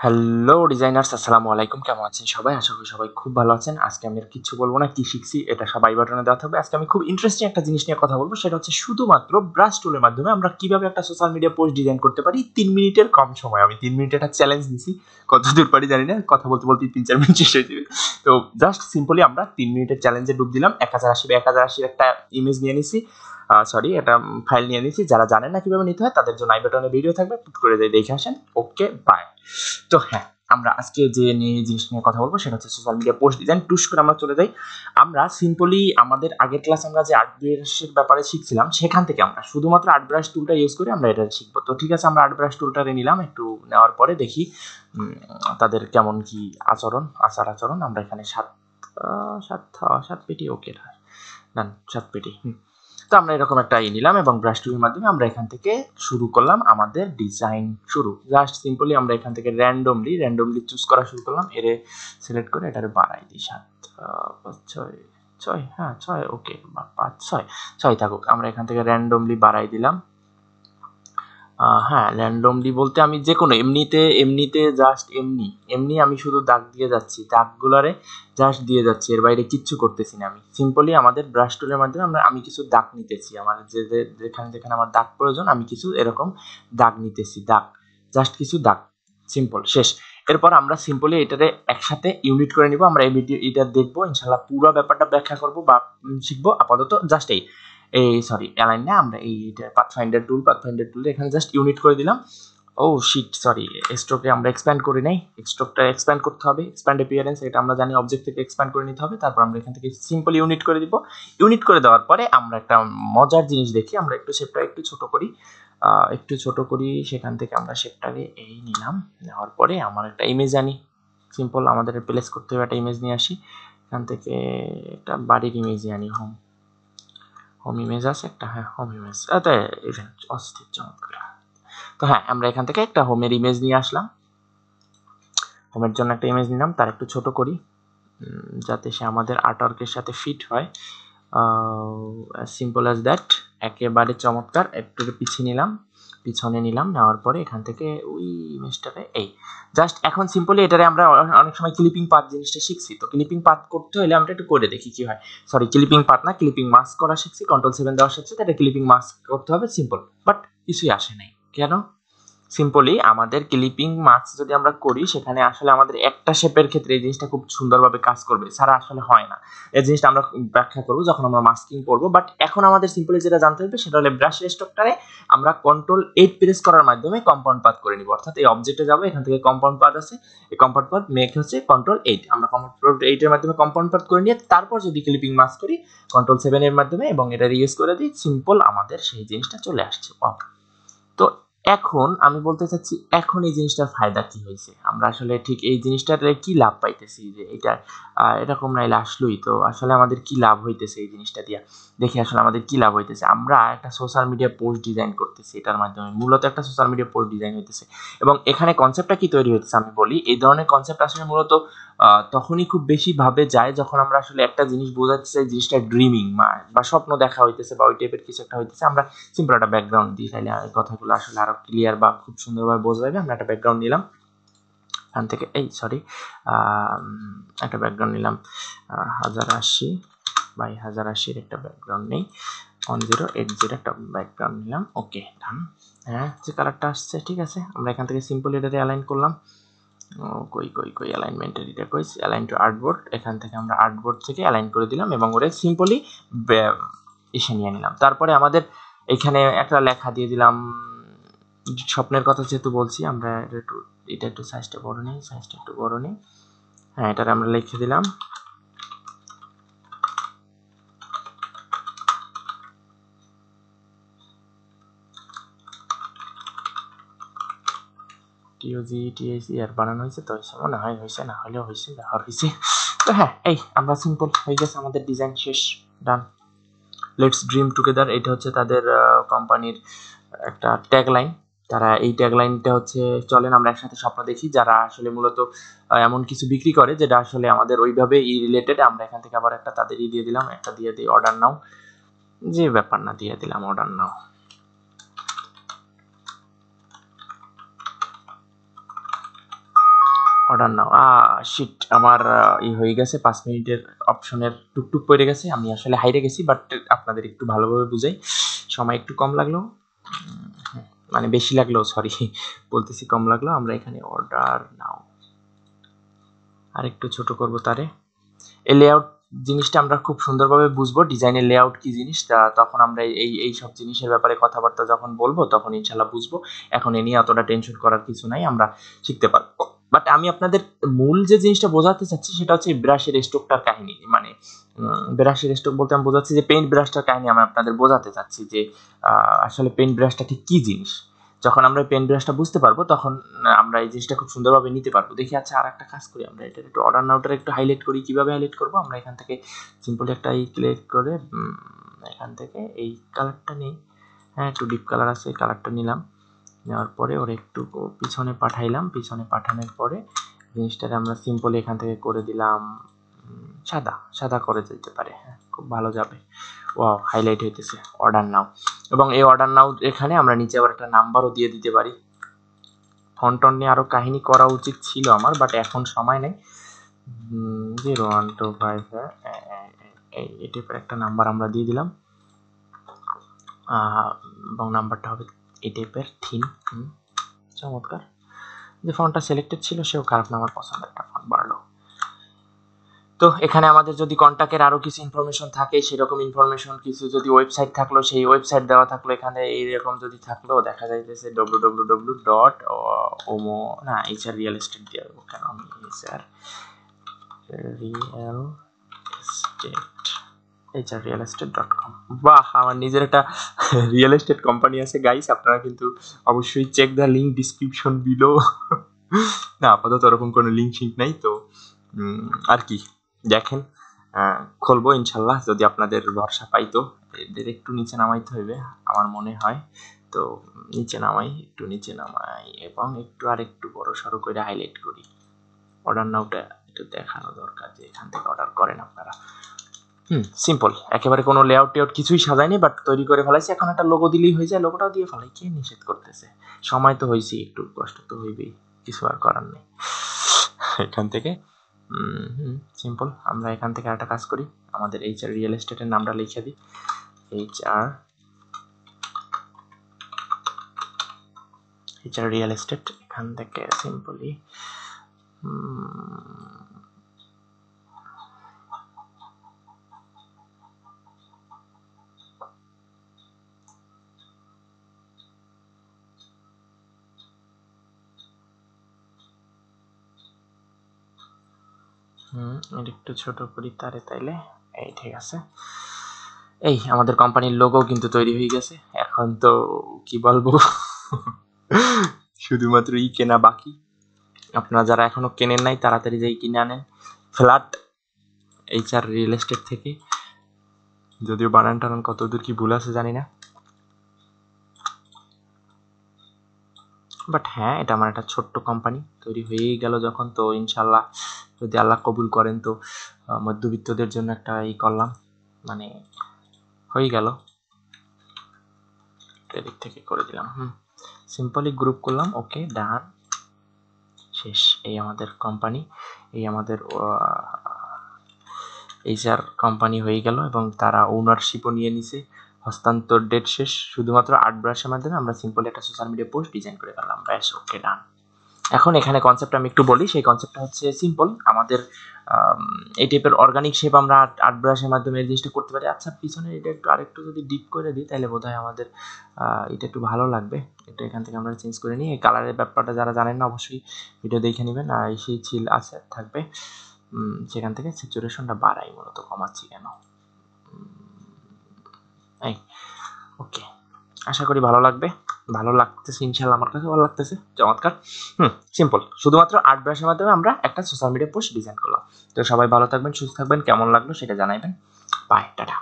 Hello designers, আসসালামু আলাইকুম। কেমন আছেন সবাই? আশা করি সবাই খুব ভালো আছেন। আজকে আমি আর কিচ্ছু বলবো না, কি শিখছি এটা সবাই বাটনে দেওয়া থাকবে। আজকে আমি খুব ইন্টারেস্টিং একটা জিনিস নিয়ে কথা বলবো, সেটা হচ্ছে শুধুমাত্র ব্রাশ টুলের মাধ্যমে আমরা কিভাবে একটা সোশ্যাল মিডিয়া পোস্ট ডিজাইন করতে পারি 3 মিনিটের কম সময়। আমি 3 মিনিট একটা চ্যালেঞ্জ নিছি, কতদূর পারি জানি না, কথা বলতে বলতে 3-4 মিনিট শেষ হয়ে যাবে। তো জাস্ট সিম্পলি আমরা 3 মিনিটের চ্যালেঞ্জে ডুব দিলাম। 1080 বা 1080 একটা ইমেজ নিয়ে নিছি, সরি এটা ফাইল নিয়ে নিছি। যারা জানেন না কিভাবে নিতে হয় তাদের জন্য আই বাটনে ভিডিও থাকবে, পুট করে দেখে আসেন। ওকে, বাই। তো হ্যাঁ, আমরা আজকে যে জিনিস নিয়ে কথা বলবো সেটা হচ্ছে সোশ্যাল মিডিয়া পোস্ট ডিজাইন। টুস করে আমরা চলে যাই। আমরা সিম্পলি আমাদের আগের ক্লাস আমরা যে আর্ট ব্রাশের ব্যাপারে শিখছিলাম, সেখান থেকে আমরা শুধুমাত্র আর্ট ব্রাশ টুলটা ইউজ করে আমরা এটা শিখবো। তো ঠিক আছে, আমরা আর্ট ব্রাশ টুলটা নিলাম। একটু নেওয়ার পরে দেখি তাদের কেমন কি আচরণ। আমরা এখানে সাত পেটি, ওকে ডান, 7 পেটি। তো আমরা এরকম একটা নিলাম এবং ব্রাশ টুলের মাধ্যমে আমরা এখান থেকে শুরু করলাম আমাদের ডিজাইন শুরু। জাস্ট সিম্পলি আমরা এখান থেকে র্যান্ডমলি চুজ করা শুরু করলাম। এরে সিলেক্ট করে এটারে বাড়াই দিই 7, 6, হ্যাঁ 6, ওকে, বা 5, 6 থাকুক। আমরা এখান থেকে র্যান্ডমলি বাড়াই দিলাম। হ্যাঁ, র্যান্ডমলি বলতে আমি যে কোনো এমনিতে জাস্ট এমনি আমি শুধু দাগ দিয়ে যাচ্ছি, দাগগুলারে জাস্ট দিয়ে যাচ্ছি, এর বাইরে কিচ্ছু করতেছি না। আমি সিম্পলি আমাদের ব্রাশ টুলের মাধ্যমে আমি কিছু দাগ নিতেছি। আমার যেখানে আমার দাগ প্রয়োজন, আমি কিছু এরকম দাগ নিতেছি, জাস্ট কিছু দাগ, সিম্পল, শেষ। এরপর আমরা সিম্পলি এটারে একসাথে ইউনিট করে নিব। আমরা এটা দেখবো ইনশাল্লাহ, পুরো ব্যাপারটা ব্যাখ্যা করবো বা শিখবো। আপাতত জাস্ট সরি অ্যালাইন না, আমরা পাথফাইন্ডার টুলে এখানে জাস্ট ইউনিট করে দিলাম। ও শিট, সরি, স্ট্রোকে আমরা এক্সপ্যান্ড করি নাই। স্ট্রোকটা এক্সপ্যান্ড করতে হবে, এক্সপ্যান্ড অ্যাপিয়ারেন্স, এটা আমরা জানি অবজেক্ট থেকে এক্সপ্যান্ড করে নিতে হবে। তারপর আমরা এখান থেকে সিম্পল ইউনিট করে দিব। ইউনিট করে দেওয়ার পরে আমরা একটা মজার জিনিস দেখি। আমরা একটু শেপটা একটু ছোট করি, সেখান থেকে আমরা শেপটাকে নিলাম। নেওয়ার পরে আমার একটা ইমেজ আনি। সিম্পল আমাদের প্লেস করতে হবে, একটা ইমেজ নিয়ে আসি। এখান থেকে একটা বাড়ির ইমেজই আনি, হোম ইমেজ আছে একটা, হ্যাঁ হোম ইমেজ, অস্থির, চমৎকার। তো হ্যাঁ, আমরা এখান থেকে একটা হোমের ইমেজ নিয়ে আসলাম। হোমের জন্য একটা ইমেজ নিলাম, তার একটু ছোট করি যাতে সে আমাদের আর্টওয়ার্কের সাথে ফিট হয়। সিম্পল অ্যাজ দ্যাট, একেবারে চমৎকার। একটু পিছনে নিলাম, নেওয়ার পরে এখান থেকে ওই ইমেজটাকে জাস্ট এখন সিম্পলি এটারে আমরা অনেক সময় ক্লিপিং পাথ জিনিসটা শিখছি। তো ক্লিপিং পাথ করতে হলে আমরা একটু করে দেখি কি হয়। সরি, ক্লিপিং পাথ না, ক্লিপিং মাস্ক করা শিখছি। Ctrl+7 দেওয়ার সাথে সাথে এটা ক্লিপিং মাস্ক করতে হবে, সিম্পল। বাট কিছুই আসে নাই কেন? সিম্পলি আমাদের ক্লিপিং মাস্ক যদি আমরা করি, সেখানে আসলে আমাদের একটা শেপের ক্ষেত্রে এই জিনিসটা খুব সুন্দরভাবে কাজ করবে, ছাড়া আসলে হয় না। এই জিনিসটা আমরা ব্যাখ্যা করব যখন আমরা মাস্কিং করব। বাট এখন আমাদের সিম্পলি যেটা জানতে হবে সেটা হলো ব্রাশ স্ট্রোকটারে আমরা Ctrl+8 প্রেস করার মাধ্যমে কম্পাউন্ড পাথ করে নিব। অর্থাৎ এই অবজেক্টে যাব, এখান থেকে কম্পাউন্ড পাথ আছে, এই কম্পাউন্ড পাথ মেক হচ্ছে Ctrl+8। আমরা Ctrl+8 এর মাধ্যমে কম্পাউন্ড পাথ করে নিয়ে তারপর যদি ক্লিপিং মাস্ক করি Ctrl+7 এর মাধ্যমে এবং এটা রিউজ করে দিই, সিম্পল আমাদের সেই জিনিসটা চলে আসছে। তো এখন আমি বলতে চাচ্ছি, এখন এই জিনিসটার ফায়দা কি হয়েছে, আমরা আসলে ঠিক এই জিনিসটার কি লাভ পাইতেছি, যে এটা এরকম নাইলে আসলোই তো আসলে আমাদের কি লাভ হইতেছে এই জিনিসটা দিয়া। দেখি আসলে আমাদের কি লাভ হইতেছে। আমরা একটা সোশ্যাল মিডিয়া পোস্ট ডিজাইন করতেছি, এটার মাধ্যমে মূলত একটা সোশ্যাল মিডিয়া পোস্ট ডিজাইন হইতেছে। এবং এখানে কনসেপ্টটা কি তৈরি হইতেছে আমি বলি। এই ধরনের কনসেপ্ট আসলে মূলত তখনই খুব বেশি ভাবে যায় যখন আমরা আসলে একটা জিনিস বোঝাতে চাই, জিনিসটা ড্রিমিং বা স্বপ্ন দেখা হইতেছে বা ওই টাইপের কিছু একটা হইতেছে। আমরা সিম্পল একটা ব্যাকগ্রাউন্ড দিই, তাহলে কথাগুলো আসলে আরো ক্লিয়ার বা খুব সুন্দরভাবে বোঝা যাবে। আমরা একটা ব্যাকগ্রাউন্ড নিলাম এখান থেকে, একটা ব্যাকগ্রাউন্ড নিলাম 1080 বাই 1080 একটা ব্যাকগ্রাউন্ড নেই, 1080 একটা ব্যাকগ্রাউন্ড নিলাম। ওকে, ডান। হ্যাঁ, যে কালারটা আসছে ঠিক আছে। আমরা এখান থেকে সিম্পল এটাতে অ্যালাইন করলাম। কই অ্যালাইনমেন্টের এটা কই, অ্যালাইন টু আর্টবোর্ড। এখান থেকে আমরা আর্টবোর্ড থেকে অ্যালাইন করে দিলাম এবং ওরে সিম্পলি এসে নিয়ে নিলাম। তারপরে আমাদের এখানে একটা লেখা দিয়ে দিলাম। স্বপ্নের কথা যেহেতু বলছি, আমরা এটা একটু সাইজটা একটু বড় নেই। হ্যাঁ, এটারে আমরা লিখে দিলাম TOG আর বানানো হয়েছে তো, মনে হয় হয়েছে, না হলেও হয়েছে, দেখার হয়েছে। তো হ্যাঁ, আমরা সিম্পল হয়ে গেছে, আমাদের ডিজাইন শেষ, ডান। লেটস ড্রিম টুগেদার, এটা হচ্ছে তাদের কোম্পানির একটা ট্যাগলাইন। তারা এই ট্যাগলাইনটা হচ্ছে চলেন আমরা একসাথে স্বপ্ন দেখি, যারা আসলে মূলত এমন কিছু বিক্রি করে যেটা আসলে আমাদের ওইভাবে রিলেটেড। আমরা এখান থেকে আবার একটা তাদেরই দিয়ে দিলাম, একটা দিয়ে দিই অর্ডার নাও, যে ব্যাপার না, দিয়ে দিলাম order now. Order now. Shit, আমার হয়ে গেছে 5 মিনিটের অপশনের টুকটুক পড়ে গেছে। আমি আসলে হাইরে গেছি, বাট আপনাদের একটু ভালোভাবে বুঝাই। সময় একটু কম লাগলো, মানে বেশি লাগলো, সরি বলতেছি কম লাগলো। আমরা এখানে অর্ডার নাও আর একটু ছোট করব তারে। এই লেআউট জিনিসটা আমরা খুব সুন্দরভাবে বুঝবো, ডিজাইনের লেআউট কি জিনিস, তখন আমরা এই সব জিনিসের ব্যাপারে কথাবার্তা যখন বলবো তখন ইনশাল্লাহ বুঝবো। এখন এ নিয়ে অতটা টেনশন করার কিছু নাই, আমরা শিখতে পারবো। বাট আমি আপনাদের মূল যে জিনিসটা বোঝাতে চাচ্ছি সেটা হচ্ছে ব্রাশের স্ট্রোকটার কাহিনী। মানে ব্রাশের স্ট্রোক বলতে আমি বোঝাচ্ছি যে পেইন্ট ব্রাশটার কাহিনী আমি আপনাদের বোঝাতে চাচ্ছি যে আসলে পেইন্ট ব্রাশটা ঠিক কি জিনিস। যখন আমরা পেইন্ট ব্রাশটা বুঝতে পারবো তখন আমরা এই জিনিসটা খুব সুন্দরভাবে নিতে পারবো। দেখি, আচ্ছা আর একটা কাজ করি, আমরা এটা একটু অর্ডার নাওটার একটু হাইলাইট করি। কিভাবে হাইলাইট করবো? আমরা এখান থেকে সিম্পলি একটা ক্লিক করে এখান থেকে এই কালারটা নেই, হ্যাঁ একটু ডিপ কালার আছে, এই কালারটা নিলাম। নেওয়ার পরে ওর একটু পিছনে পাঠাইলাম, পিছনে পাঠানোর পরে জিনিসটাকে আমরা সিম্পলি এখান থেকে করে দিলাম সাদা, সাদা করে দিতে পারে, হ্যাঁ খুব ভালো যাবে। ওয়াও, হাইলাইট হইতেছে অর্ডার নাও। এবং এই অর্ডার নাও এখানে আমরা নিচে আবার একটা নাম্বারও দিয়ে দিতে পারি। ফন্ট নিয়ে আরো কাহিনী করা উচিত ছিল আমার, বাট এখন সময় নেই। 0125 এই টাইপের একটা নাম্বার আমরা দিয়ে দিলাম, এবং নাম্বারটা হবে এই টাইপের থিম। চমৎকার। যে ফন্টটা সিলেক্টেড ছিল সেও খারাপ না, আমার পছন্দের একটা ফন্ট বাড়লো। তো এখানে আমাদের যদি কন্ট্যাক্টের আরো কিছু ইনফরমেশন থাকে, সেরকম ইনফরমেশন কিছু যদি ওয়েবসাইট থাকলো, সেই ওয়েবসাইট দেওয়া থাকলো এখানে, এইরকম যদি থাকলো দেখা যাইতেছে www.hr-real-estate দিয়ে দেবো। কেন আমি hr-real-estate.com। বাহ, আমার নিজের একটা রিয়েল এস্টেট কোম্পানি আছে গাইস, আপনারা কিন্তু অবশ্যই check the link description below. না, আপাতত ওরকম কোনো লিঙ্ক শিঙ্ক নাই, তো আর কি দেখেন খুলবো ইনশাল্লাহ, যদি আপনাদের ভরসা পাই। তো এদের একটু নিচে নামাইতে হইবে আমার মনে হয়, তো নিচে নামাই, একটু নিচে নামাই এবং একটু আর একটু বড় সড়ো করে হাইলাইট করি। অর্ডার নাওটা একটু দেখানো দরকার যে এখান থেকে অর্ডার করেন আপনারা। সিম্পল, একেবারে কোনো লেআউট টেআউট কিছুই সাজায়নি, বাট তৈরি করে ফেলাইছি। এখন একটা লোগো দিলেই হয়ে যায়, লোগোটাও দিয়ে ফেলাই, কে নিষেধ করতেছে? সময় তো হয়েছে, একটু কষ্ট তো হইবেই, কিছু আর করার নেই। এখান থেকে সিম্পল, আমরা এখান থেকে একটা কাজ করি, আমাদের HR রিয়েল এস্টেটের নামটা লিখে দিই, HR রিয়েল এস্টেট। এখান থেকে সিম্পলি একটু ছোট করি তারে, তাইলে এই ঠিক আছে। এই আমাদের কোম্পানির লোগো কিন্তু তৈরি হয়ে গেছে। এখন তো কি বলবো, শুধুমাত্র কেনা বাকি। আপনারা যারা এখনো কেনেন নাই তাড়াতাড়ি যাই কিনে আনেন ফ্ল্যাট HR রিয়েল এস্টেট থেকে। যদিও বানান টানান কতদূর কি ভুল আছে জানি না, বাট হ্যাঁ এটা আমার একটা ছোট্ট কোম্পানি তৈরি হয়েই গেল যখন, তো ইনশাল্লাহ যদি আল্লাহ কবুল করেন তো মধ্যবিত্তদের জন্য একটা করলাম, মানে হয়ে গেল, এদিক থেকে করে দিলাম। সিম্পলি গ্রুপ করলাম, ওকে ডান, শেষ। এই আমাদের কোম্পানি, এই আমাদের HR কোম্পানি হয়ে গেল, এবং তারা ওনারশিপও নিয়ে নিছে, হস্তান্তর ডেট শেষ। শুধুমাত্র আর্ট ব্রাশের মাধ্যমে আমরা সিম্পলি একটা সোশ্যাল মিডিয়া পোস্ট ডিজাইন করে ফেললাম, ব্যাস, ওকে ডান। এখন এখানে কনসেপ্ট আমি একটু বলি, সেই কনসেপ্টটা হচ্ছে সিম্পল, আমাদের এই টাইপের অর্গানিক শেপ আমরা আর্ট ব্রাশের মাধ্যমে এই জিনিসটা করতে পারি। আচ্ছা, পিছনে এটা একটু আরেকটু যদি ডিপ করে দিই তাহলে বোধহয় আমাদের এটা একটু ভালো লাগবে। এটা এখান থেকে আমরা চেঞ্জ করে নিই। এই কালারের ব্যাপারটা যারা জানেন না অবশ্যই ভিডিও দেখে নেবেন, আর সেই চিল আছে থাকবে, সেখান থেকে স্যাচুরেশনটা বাড়াই, মূলত কমাচ্ছি কেন। এই ওকে, আশা করি ভালো লাগবে, ভালো লাগতেছে ইনশাআল্লাহ, আমার কাছে ভালো লাগতেছে, চমৎকার। সিম্পল, শুধুমাত্র আর্ট ব্রাশের মাধ্যমে আমরা একটা সোশ্যাল মিডিয়া পোস্ট ডিজাইন করলাম। তো সবাই ভালো থাকবেন, সুস্থ থাকবেন, কেমন লাগলো সেটা জানাবেন। Bye, tata.